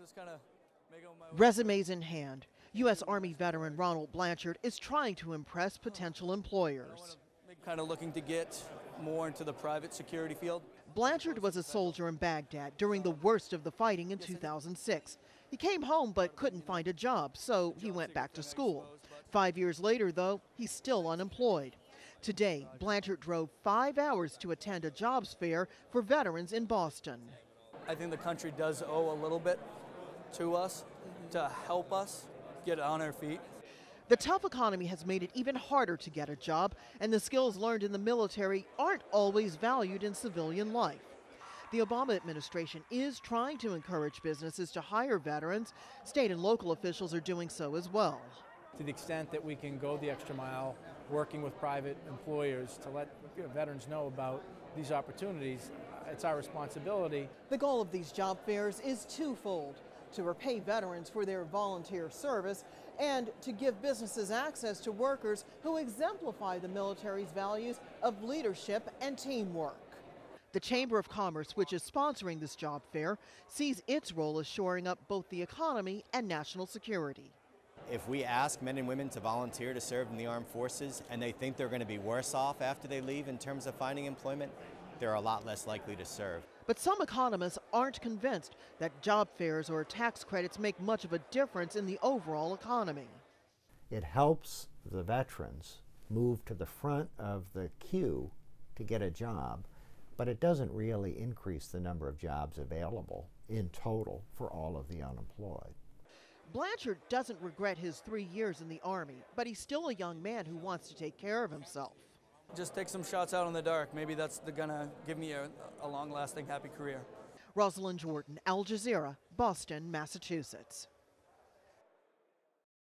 just kind of making my way. Resumes in hand, U.S. Army veteran Ronald Blanchard is trying to impress potential employers. Kind of looking to get more into the private security field. Blanchard was a soldier in Baghdad during the worst of the fighting in 2006. He came home but couldn't find a job, so he went back to school. 5 years later, though, he's still unemployed. Today, Blanchard drove 5 hours to attend a jobs fair for veterans in Boston. I think the country does owe a little bit to us to help us get on our feet. The tough economy has made it even harder to get a job, and the skills learned in the military aren't always valued in civilian life. The Obama administration is trying to encourage businesses to hire veterans. State and local officials are doing so as well. To the extent that we can go the extra mile working with private employers to let veterans know about these opportunities, it's our responsibility. The goal of these job fairs is twofold: to repay veterans for their volunteer service and to give businesses access to workers who exemplify the military's values of leadership and teamwork. The Chamber of Commerce, which is sponsoring this job fair, sees its role as shoring up both the economy and national security. If we ask men and women to volunteer to serve in the armed forces and they think they're going to be worse off after they leave in terms of finding employment, they're a lot less likely to serve. But some economists aren't convinced that job fairs or tax credits make much of a difference in the overall economy. It helps the veterans move to the front of the queue to get a job, but it doesn't really increase the number of jobs available in total for all of the unemployed. Blanchard doesn't regret his 3 years in the Army, but he's still a young man who wants to take care of himself. Just take some shots out in the dark. Maybe that's gonna give me a long-lasting, happy career. Rosiland, Al Jazeera, Boston, Massachusetts.